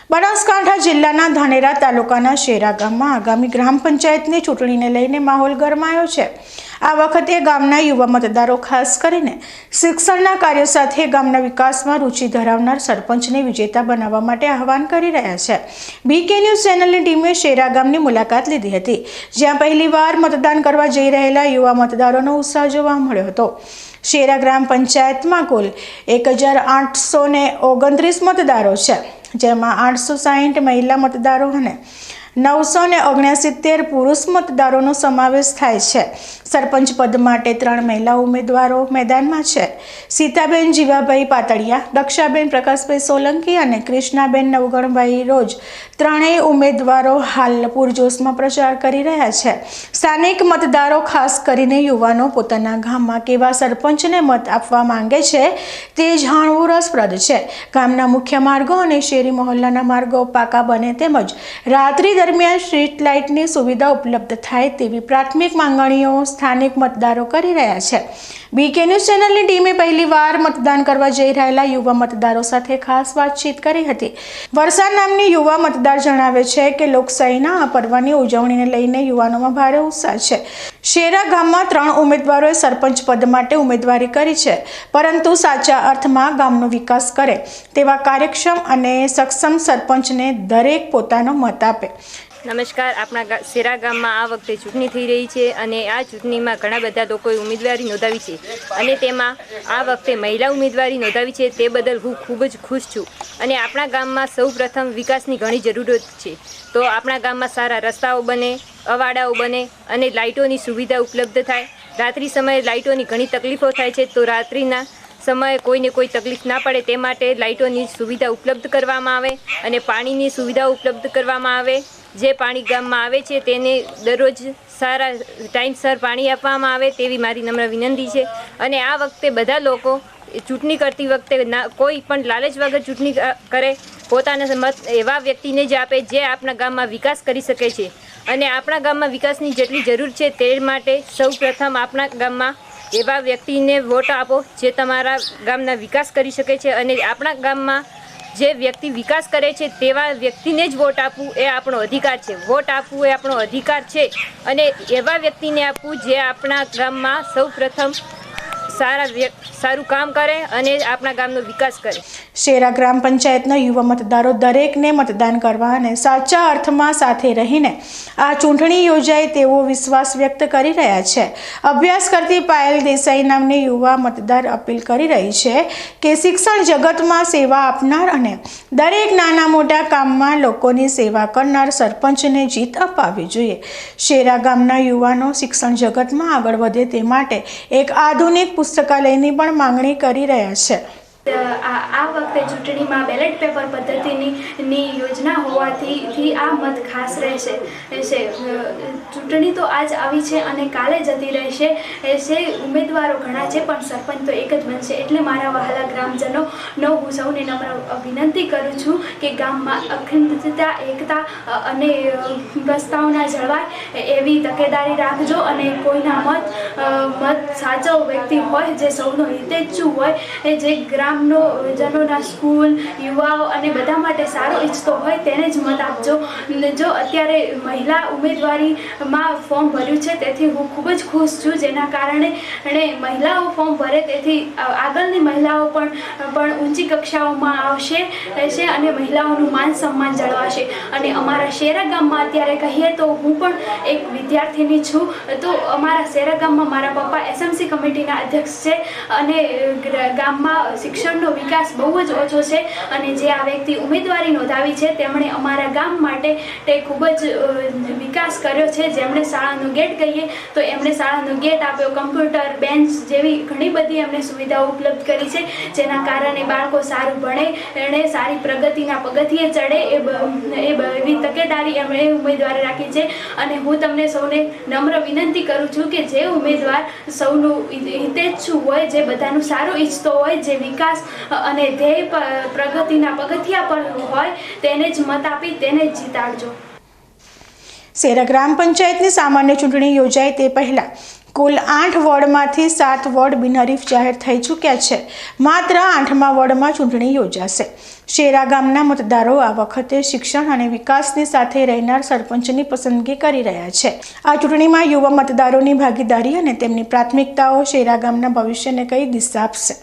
બનાસકાંઠા જિલ્લાના ધાનેરા તાલુકાના શેરા ગામમાં આગામી ગ્રામ પંચાયતની ચૂંટણીને લઈને માહોલ ગરમાયો છે। આ વખતે ગામના યુવા મતદારો ખાસ કરીને શિક્ષણના કાર્ય સાથે ગામના વિકાસમાં રુચિ ધરાવનાર સરપંચને વિજેતા બનાવવા માટે આહવાન કરી રહ્યા છે। બીકે ન્યૂઝ ચેનલની ટીમે શેરા ગામની મુલાકાત લીધી હતી, જ્યાં પહેલીવાર મતદાન કરવા જઈ રહેલા યુવા મતદારોનો ઉત્સાહ જોવા મળ્યો હતો। શેરા ગ્રામ પંચાયતમાં કુલ 1829 મતદારો છે, જેમાં 860 મહિલા મતદારો અને 969 પુરુષ મતદારોનો સમાવેશ થાય છે। સરપંચ પદ માટે 3 મહિલા ઉમેદવારો મેદાનમાં છે। સીતાબેન જીવાભાઈ પાતળિયા, દક્ષાબેન પ્રકાશભાઈ સોલંકી અને કૃષ્ણાબેન નવગણભાઈ રોજ ત્રણેય ઉમેદવારો હાલ પૂરજોશમાં પ્રચાર કરી રહ્યા છે। સ્થાનિક મતદારો ખાસ કરીને યુવાનો પોતાના ગામમાં કેવા સરપંચને મત આપવા માંગે છે તે જાણવું રસપ્રદ છે। ગામના મુખ્ય માર્ગો અને શેરી મહોલ્લાના માર્ગો પાકા બને તેમજ રાત્રિ દરમિયાન સ્ટ્રીટ લાઇટની સુવિધા ઉપલબ્ધ થાય તેવી પ્રાથમિક માંગણીઓ સ્થાનિક મતદારો કરી રહ્યા છે। બીકે ન્યૂઝ ચેનલની ટીમે પહેલીવાર મતદાન કરવા જઈ રહેલા યુવા મતદારો સાથે ખાસ વાતચીત કરી હતી। વર્ષા નામની યુવા મતદાર જણાવે છે કે લોકશાહીના આ પર્વની ઉજવણીને લઈને યુવાનોમાં ભારે ઉત્સાહ છે। શેરા ગામમાં 3 ઉમેદવારોએ સરપંચ પદ માટે ઉમેદવારી કરી છે, પરંતુ સાચા અર્થમાં ગામનો વિકાસ કરે તેવા કાર્યક્ષમ અને સક્ષમ સરપંચને દરેક પોતાનો મત આપે। નમસ્કાર। આપણા શેરા ગામમાં આ વખતે ચૂંટણી થઈ રહી છે અને આ ચૂંટણીમાં ઘણા બધા લોકોએ ઉમેદવારી નોંધાવી છે અને તેમાં આ વખતે મહિલા ઉમેદવારી નોંધાવી છે, તે બદલ હું ખૂબ જ ખુશ છું। અને આપણા ગામમાં સૌપ્રથમ વિકાસની ઘણી જરૂરત છે, તો આપણા ગામમાં સારા રસ્તાઓ બને, અવાડાઓ બને અને લાઇટોની સુવિધા ઉપલબ્ધ થાય। રાત્રિ સમયે લાઇટોની ઘણી તકલીફો થાય છે, તો રાત્રિના સમયે કોઈને કોઈ તકલીફ ના પડે તે માટે લાઇટોની સુવિધા ઉપલબ્ધ કરવામાં આવે અને પાણીની સુવિધા ઉપલબ્ધ કરવામાં આવે। જે પાણી ગામમાં આવે છે તેને દરરોજ સારા ટાઈમસર પાણી આપવામાં આવે તેવી મારી નમ્ર વિનંતી છે। અને આ વખતે બધા લોકો ચૂંટણી કરતી વખતે કોઈ પણ લાલચ વગર ચૂંટણી કરે, પોતાના મત એવા વ્યક્તિને જ આપે જે આપણા ગામમાં વિકાસ કરી શકે છે। અને આપણા ગામમાં વિકાસની જેટલી જરૂર છે તે માટે સૌપ્રથમ આપણા ગામમાં એવા વ્યક્તિને વોટ આપો જે તમારા ગામના વિકાસ કરી શકે છે। અને આપણા ગામમાં જે વ્યક્તિ વિકાસ કરે છે તેવા વ્યક્તિને જ વોટ આપવું એ આપણો અધિકાર છે। વોટ આપવું એ આપણો અધિકાર છે અને એવા વ્યક્તિને આપવું જે આપણા ગામમાં સૌપ્રથમ સારું કામ કરે અને આપણા ગામનો વિકાસ કરે। શેરા ગ્રામ પંચાયતના યુવા મતદારો દરેકને મતદાન કરવા અને સાચા અર્થમાં સાથે રહીને આ ચૂંટણી યોજાય તેવો વિશ્વાસ વ્યક્ત કરી રહ્યા છે। અભ્યાસ કરતી પાયલ દેસાઈ નામની યુવા મતદાર અપીલ કરી રહી છે કે શિક્ષણ જગતમાં સેવા આપનાર અને દરેક નાના મોટા કામમાં લોકોની સેવા કરનાર સરપંચને જીત અપાવવી જોઈએ। શેરા ગામના યુવાનો શિક્ષણ જગતમાં આગળ વધે તે માટે એક આધુનિક પુસ્તકાલયની પણ માંગણી કરી રહ્યા છે। આ વખતે ચૂંટણીમાં બેલેટ પેપર પદ્ધતિની યોજના હોવાથી આ મત ખાસ રહેશે। ચૂંટણી તો આજ આવી છે અને કાલે જતી રહેશે। ઉમેદવારો ઘણા છે પણ સરપંચ તો એક જ બનશે। એટલે મારા વહાલા ગ્રામજનો હું સૌને નમ્ર વિનંતી કરું છું કે ગામમાં અખંડતા, એકતા અને પ્રસ્તાવના જળવાય એવી તકેદારી રાખજો અને કોઈના મત સાચો વ્યક્તિ હોય જે સૌનો હિતેચ્છુ હોય, જે જનોના સ્કૂલ, યુવાઓ અને બધા માટે સારો ઈચ્છતો હોય તેને જ મત આપજો। જો અત્યારે મહિલા ઉમેદવારીમાં ફોર્મ ભર્યું છે તેથી હું ખૂબ જ ખુશ છું, જેના કારણે મહિલાઓ ફોર્મ ભરે તેથી આગળની મહિલાઓ પણ ઊંચી કક્ષાઓમાં આવશે અને મહિલાઓનું માન સન્માન જળવાશે। અને અમારા શેરા ગામમાં અત્યારે કહીએ તો હું પણ એક વિદ્યાર્થીની છું, તો અમારા શેરા ગામમાં મારા પપ્પા એસએમસી કમિટીના અધ્યક્ષ છે અને ગામમાં શિક્ષણનો વિકાસ બહુ જ ઓછો છે। અને જે આ વ્યક્તિ ઉમેદવારી નોંધાવી છે તેમણે અમારા ગામ માટે તે ખૂબ જ વિકાસ કર્યો છે। જેમણે શાળાનું ગેટ કહીએ તો એમણે શાળાનું ગેટ આપ્યો, કમ્પ્યુટર, બેન્ચ જેવી ઘણી બધી એમણે સુવિધાઓ ઉપલબ્ધ કરી છે, જેના કારણે બાળકો સારું ભણે અને સારી પ્રગતિના પગથિયે ચડે એવી તકેદારી એમણે ઉમેદવારી રાખી છે। અને હું તમને સૌને નમ્ર વિનંતી કરું છું કે જે ઉમેદવાર સૌનું હિતેચ્છુ હોય, જે બધાનું સારું ઈચ્છતો હોય, જે વિકાસ અને ધ્યેય પ્રગતિના પગથિયા પર હોય તેને જ મત આપી તેને જ જીતાડજો। શેરા ગ્રામ પંચાયતની સામાન્ય ચૂંટણી યોજાય તે પહેલા કુલ 8 વોર્ડમાંથી 7 વોર્ડ બિનહરીફ જાહેર થઈ ચૂક્યા છે. માત્ર 8મા વોર્ડમાં ચૂંટણી યોજાશે. શેરા ગામના મતદારો આ વખતે શિક્ષણ અને વિકાસની સાથે રહેનાર સરપંચની પસંદગી કરી રહ્યા છે. આ ચૂંટણીમાં યુવા મતદારોની ભાગીદારી અને તેમની પ્રાથમિકતાઓ શેરા ગામના ભવિષ્યને કઈ દિશા આપશે.